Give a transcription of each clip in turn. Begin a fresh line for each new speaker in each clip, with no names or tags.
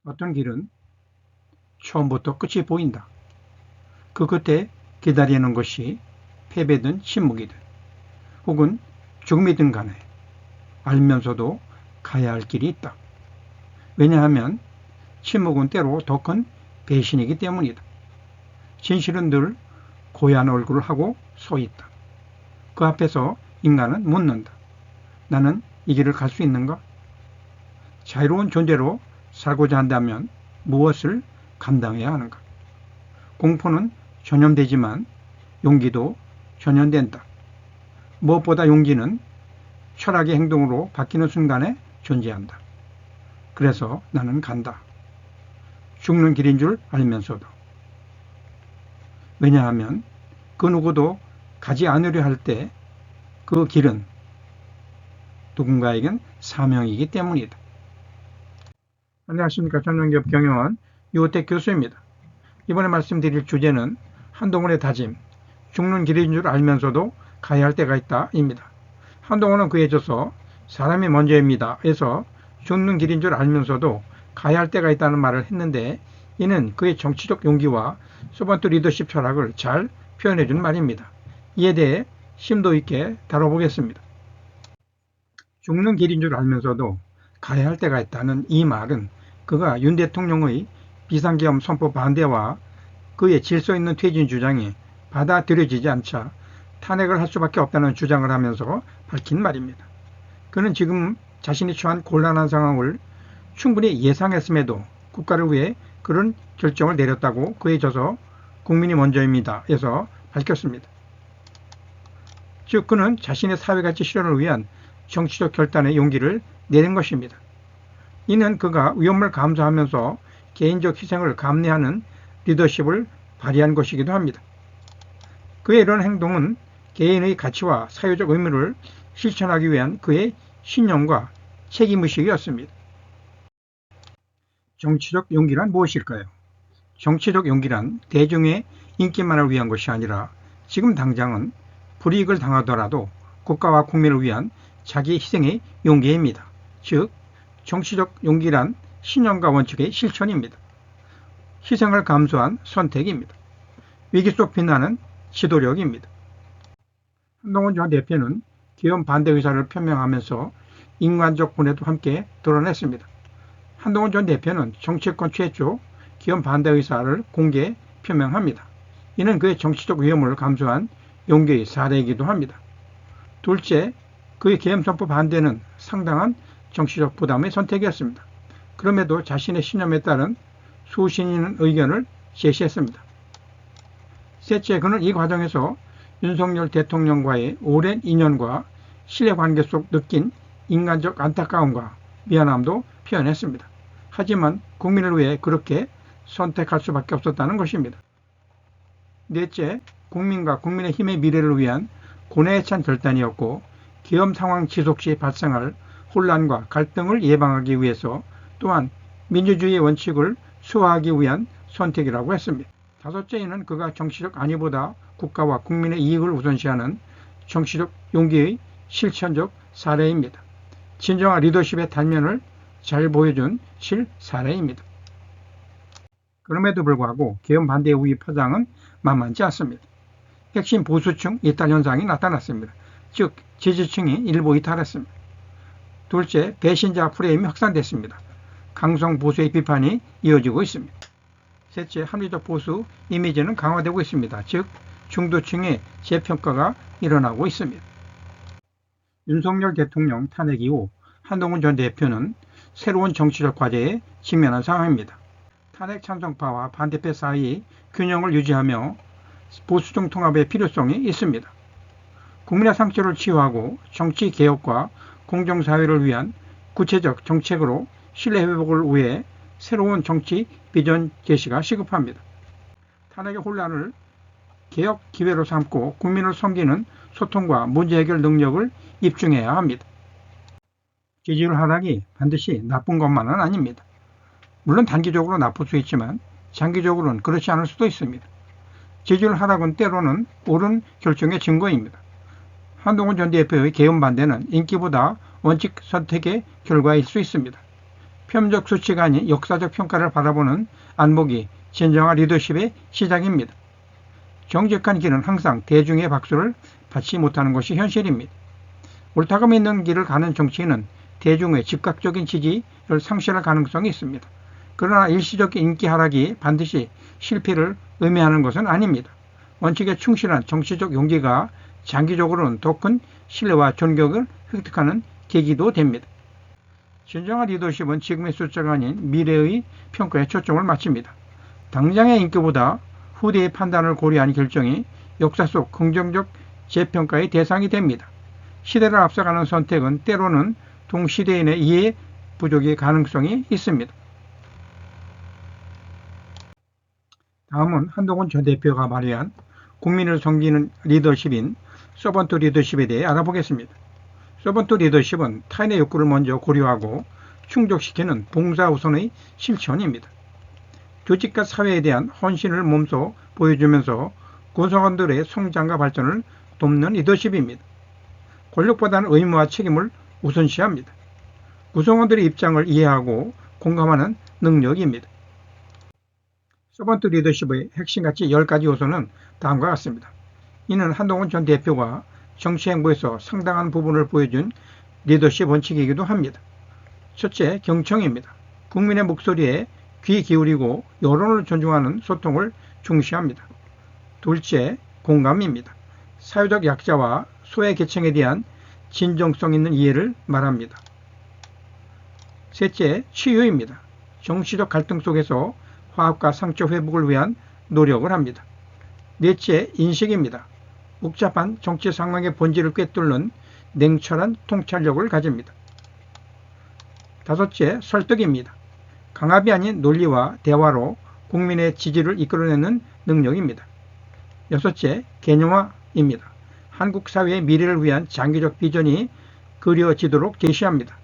어떤 길은 처음부터 끝이 보인다. 그 끝에 기다리는 것이 패배든 침묵이든 혹은 죽음이든 간에 알면서도 가야 할 길이 있다. 왜냐하면 침묵은 때로 더 큰 배신이기 때문이다. 진실은 늘 고얀 얼굴을 하고 서 있다. 그 앞에서 인간은 묻는다. 나는 이 길을 갈 수 있는가? 자유로운 존재로 살고자 한다면 무엇을 감당해야 하는가? 공포는 전염되지만 용기도 전염된다. 무엇보다 용기는 철학의 행동으로 바뀌는 순간에 존재한다. 그래서 나는 간다. 죽는 길인 줄 알면서도. 왜냐하면 그 누구도 가지 않으려 할 때 그 길은 누군가에겐 사명이기 때문이다. 안녕하십니까. 전능기업 경영원 유호택 교수입니다. 이번에 말씀드릴 주제는 한동훈의 다짐, 죽는 길인 줄 알면서도 가야 할 때가 있다 입니다. 한동훈은 그에 져서 사람이 먼저입니다 에서 죽는 길인 줄 알면서도 가야 할 때가 있다는 말을 했는데, 이는 그의 정치적 용기와 서번트 리더십 철학을 잘 표현해 준 말입니다. 이에 대해 심도 있게 다뤄보겠습니다. 죽는 길인 줄 알면서도 가야 할 때가 있다는 이 말은 그가 윤 대통령의 비상계엄 선포 반대와 그의 질서 있는 퇴진 주장이 받아들여지지 않자 탄핵을 할 수밖에 없다는 주장을 하면서 밝힌 말입니다. 그는 지금 자신이 처한 곤란한 상황을 충분히 예상했음에도 국가를 위해 그런 결정을 내렸다고 그에 져서 국민이 먼저입니다 에서 밝혔습니다. 즉 그는 자신의 사회가치 실현을 위한 정치적 결단의 용기를 내는 것입니다. 이는 그가 위험을 감수하면서 개인적 희생을 감내하는 리더십을 발휘한 것이기도 합니다. 그의 이런 행동은 개인의 가치와 사회적 의무를 실천하기 위한 그의 신념과 책임의식이었습니다. 정치적 용기란 무엇일까요? 정치적 용기란 대중의 인기만을 위한 것이 아니라 지금 당장은 불이익을 당하더라도 국가와 국민을 위한 자기 희생의 용기입니다. 즉 정치적 용기란 신념과 원칙의 실천입니다. 희생을 감수한 선택입니다. 위기 속 빛나는 지도력입니다. 한동훈 전 대표는 계엄 반대 의사를 표명하면서 인간적 분에도 함께 드러냈습니다. 한동훈 전 대표는 정치권 최초 계엄 반대 의사를 공개 표명합니다. 이는 그의 정치적 위험을 감수한 용기의 사례이기도 합니다. 둘째, 그의 계엄 선포 반대는 상당한 정치적 부담의 선택이었습니다. 그럼에도 자신의 신념에 따른 소신 있는 의견을 제시했습니다. 셋째, 그는 이 과정에서 윤석열 대통령과의 오랜 인연과 신뢰관계 속 느낀 인간적 안타까움과 미안함도 표현했습니다. 하지만 국민을 위해 그렇게 선택할 수밖에 없었다는 것입니다. 넷째, 국민과 국민의힘의 미래를 위한 고뇌에 찬 결단이었고, 계엄 상황 지속 시 발생할 혼란과 갈등을 예방하기 위해서 또한 민주주의의 원칙을 수호하기 위한 선택이라고 했습니다. 다섯째는 그가 정치적 안위보다 국가와 국민의 이익을 우선시하는 정치적 용기의 실천적 사례입니다. 진정한 리더십의 단면을 잘 보여준 실사례입니다. 그럼에도 불구하고 계엄 반대 우위 파장은 만만치 않습니다. 핵심 보수층 이탈 현상이 나타났습니다. 즉 지지층이 일부 이탈했습니다. 둘째, 배신자 프레임이 확산됐습니다. 강성 보수의 비판이 이어지고 있습니다. 셋째, 합리적 보수 이미지는 강화되고 있습니다. 즉 중도층의 재평가가 일어나고 있습니다. 윤석열 대통령 탄핵 이후 한동훈 전 대표는 새로운 정치적 과제에 직면한 상황입니다. 탄핵 찬성파와 반대파 사이 균형을 유지하며 보수층 통합의 필요성이 있습니다. 국민의 상처를 치유하고 정치 개혁과 공정사회를 위한 구체적 정책으로 신뢰 회복을 위해 새로운 정치 비전 제시가 시급합니다. 탄핵의 혼란을 개혁 기회로 삼고 국민을 섬기는 소통과 문제 해결 능력을 입증해야 합니다. 지지율 하락이 반드시 나쁜 것만은 아닙니다. 물론 단기적으로 나쁠 수 있지만 장기적으로는 그렇지 않을 수도 있습니다. 지지율 하락은 때로는 옳은 결정의 증거입니다. 한동훈 전 대표의 계엄 반대는 인기보다 원칙 선택의 결과일 수 있습니다. 표면적 수치가 아닌 역사적 평가를 바라보는 안목이 진정한 리더십의 시작입니다. 정직한 길은 항상 대중의 박수를 받지 못하는 것이 현실입니다. 옳다고 믿는 길을 가는 정치인은 대중의 즉각적인 지지를 상실할 가능성이 있습니다. 그러나 일시적 인기 하락이 반드시 실패를 의미하는 것은 아닙니다. 원칙에 충실한 정치적 용기가 장기적으로는 더 큰 신뢰와 존경을 획득하는 계기도 됩니다. 진정한 리더십은 지금의 숫자가 아닌 미래의 평가에 초점을 맞춥니다. 당장의 인기보다 후대의 판단을 고려한 결정이 역사 속 긍정적 재평가의 대상이 됩니다. 시대를 앞서가는 선택은 때로는 동시대인의 이해 부족의 가능성이 있습니다. 다음은 한동훈 전 대표가 발휘한 국민을 섬기는 리더십인 서번트 리더십에 대해 알아보겠습니다. 서번트 리더십은 타인의 욕구를 먼저 고려하고 충족시키는 봉사우선의 실천입니다. 조직과 사회에 대한 헌신을 몸소 보여주면서 구성원들의 성장과 발전을 돕는 리더십입니다. 권력보다는 의무와 책임을 우선시합니다. 구성원들의 입장을 이해하고 공감하는 능력입니다. 서번트 리더십의 핵심 가치 10가지 요소는 다음과 같습니다. 이는 한동훈 전 대표가 정치 행보에서 상당한 부분을 보여준 리더십 원칙이기도 합니다. 첫째, 경청입니다. 국민의 목소리에 귀 기울이고 여론을 존중하는 소통을 중시합니다. 둘째, 공감입니다. 사회적 약자와 소외 계층에 대한 진정성 있는 이해를 말합니다. 셋째, 치유입니다. 정치적 갈등 속에서 화합과 상처 회복을 위한 노력을 합니다. 넷째, 인식입니다. 복잡한 정치 상황의 본질을 꿰뚫는 냉철한 통찰력을 가집니다. 다섯째, 설득입니다. 강압이 아닌 논리와 대화로 국민의 지지를 이끌어내는 능력입니다. 여섯째, 개념화입니다. 한국 사회의 미래를 위한 장기적 비전이 그려지도록 제시합니다.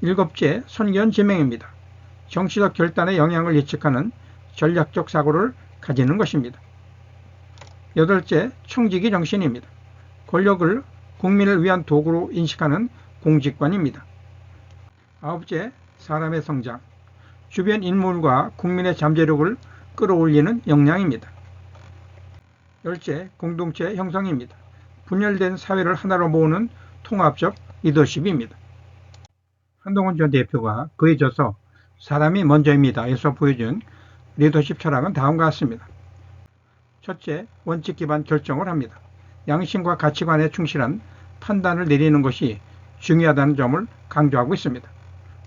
일곱째, 선견지명입니다. 정치적 결단의 영향을 예측하는 전략적 사고를 가지는 것입니다. 여덟째, 청지기 정신입니다. 권력을 국민을 위한 도구로 인식하는 공직관입니다. 아홉째, 사람의 성장. 주변 인물과 국민의 잠재력을 끌어올리는 역량입니다. 열째, 공동체 형성입니다. 분열된 사회를 하나로 모으는 통합적 리더십입니다. 한동훈 전 대표가 그에 져서 사람이 먼저입니다에서 보여준 리더십 철학은 다음과 같습니다. 첫째, 원칙 기반 결정을 합니다. 양심과 가치관에 충실한 판단을 내리는 것이 중요하다는 점을 강조하고 있습니다.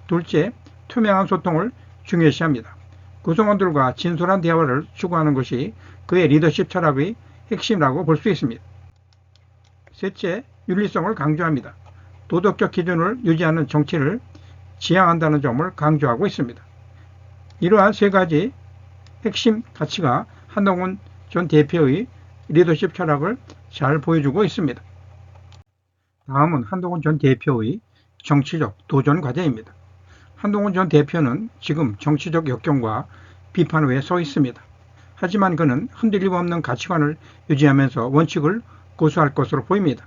둘째, 투명한 소통을 중요시합니다. 구성원들과 진솔한 대화를 추구하는 것이 그의 리더십 철학의 핵심이라고 볼 수 있습니다. 셋째, 윤리성을 강조합니다. 도덕적 기준을 유지하는 정치를 지향한다는 점을 강조하고 있습니다. 이러한 세 가지 핵심 가치가 한동훈 전 대표의 리더십 철학을 잘 보여주고 있습니다. 다음은 한동훈 전 대표의 정치적 도전 과제입니다. 한동훈 전 대표는 지금 정치적 역경과 비판 위에 서 있습니다. 하지만 그는 흔들림 없는 가치관을 유지하면서 원칙을 고수할 것으로 보입니다.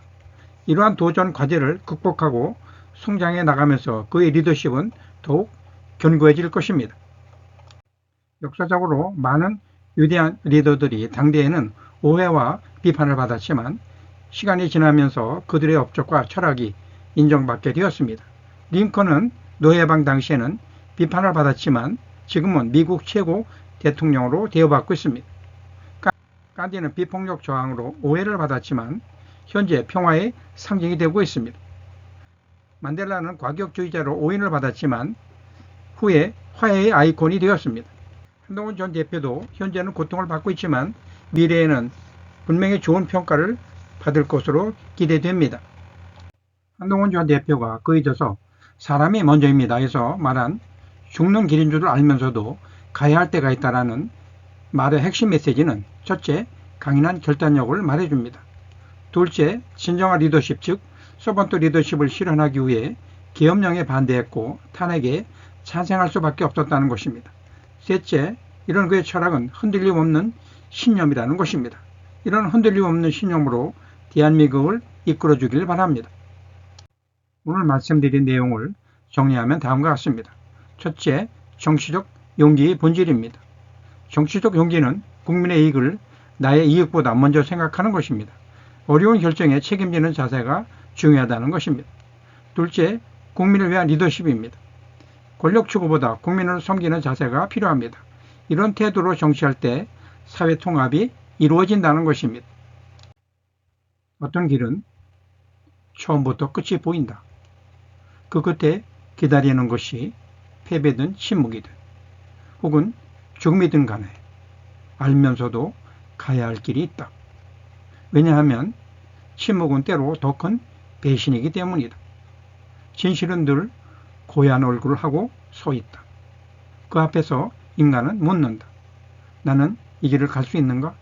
이러한 도전 과제를 극복하고 성장해 나가면서 그의 리더십은 더욱 견고해질 것입니다. 역사적으로 많은 위대한 리더들이 당대에는 오해와 비판을 받았지만 시간이 지나면서 그들의 업적과 철학이 인정받게 되었습니다. 링컨은 노예방 당시에는 비판을 받았지만 지금은 미국 최고 대통령으로 대우받고 있습니다. 간디는 비폭력 저항으로 오해를 받았지만 현재 평화의 상징이 되고 있습니다. 만델라는 과격주의자로 오인을 받았지만 후에 화해의 아이콘이 되었습니다. 한동훈 전 대표도 현재는 고통을 받고 있지만 미래에는 분명히 좋은 평가를 받을 것으로 기대됩니다. 한동훈 전 대표가 그에 져서 사람이 먼저입니다 해서 말한 죽는 길인 줄 알면서도 가야 할 때가 있다라는 말의 핵심 메시지는 첫째, 강인한 결단력을 말해줍니다. 둘째, 진정한 리더십 즉 서번트 리더십을 실현하기 위해 계엄령에 반대했고 탄핵에 찬성할 수밖에 없었다는 것입니다. 셋째, 이런 그의 철학은 흔들림 없는 신념이라는 것입니다. 이런 흔들림 없는 신념으로 대한민국을 이끌어주길 바랍니다. 오늘 말씀드린 내용을 정리하면 다음과 같습니다. 첫째, 정치적 용기의 본질입니다. 정치적 용기는 국민의 이익을 나의 이익보다 먼저 생각하는 것입니다. 어려운 결정에 책임지는 자세가 중요하다는 것입니다. 둘째, 국민을 위한 리더십입니다. 권력 추구보다 국민을 섬기는 자세가 필요합니다. 이런 태도로 정치할 때 사회 통합이 이루어진다는 것입니다. 어떤 길은 처음부터 끝이 보인다. 그 끝에 기다리는 것이 패배든 침묵이든 혹은 죽음이든 간에 알면서도 가야 할 길이 있다. 왜냐하면 침묵은 때로 더 큰 배신이기 때문이다. 진실은 늘 고얀 얼굴을 하고 서 있다. 그 앞에서 인간은 묻는다. 나는 이 길을 갈 수 있는가?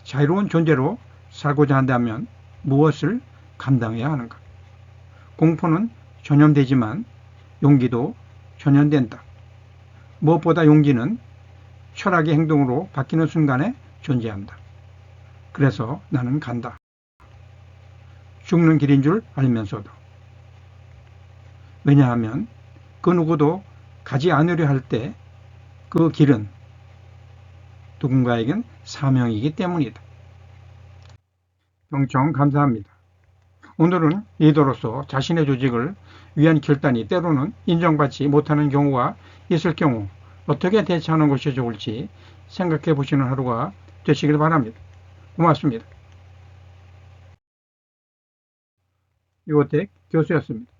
자유로운 존재로 살고자 한다면 무엇을 감당해야 하는가? 공포는 전염되지만 용기도 전염된다. 무엇보다 용기는 철학의 행동으로 바뀌는 순간에 존재한다. 그래서 나는 간다. 죽는 길인 줄 알면서도. 왜냐하면 그 누구도 가지 않으려 할 때 그 길은 누군가에겐 사명이기 때문이다. 경청 감사합니다. 오늘은 리더로서 자신의 조직을 위한 결단이 때로는 인정받지 못하는 경우가 있을 경우 어떻게 대처하는 것이 좋을지 생각해 보시는 하루가 되시길 바랍니다. 고맙습니다. 이호택 교수였습니다.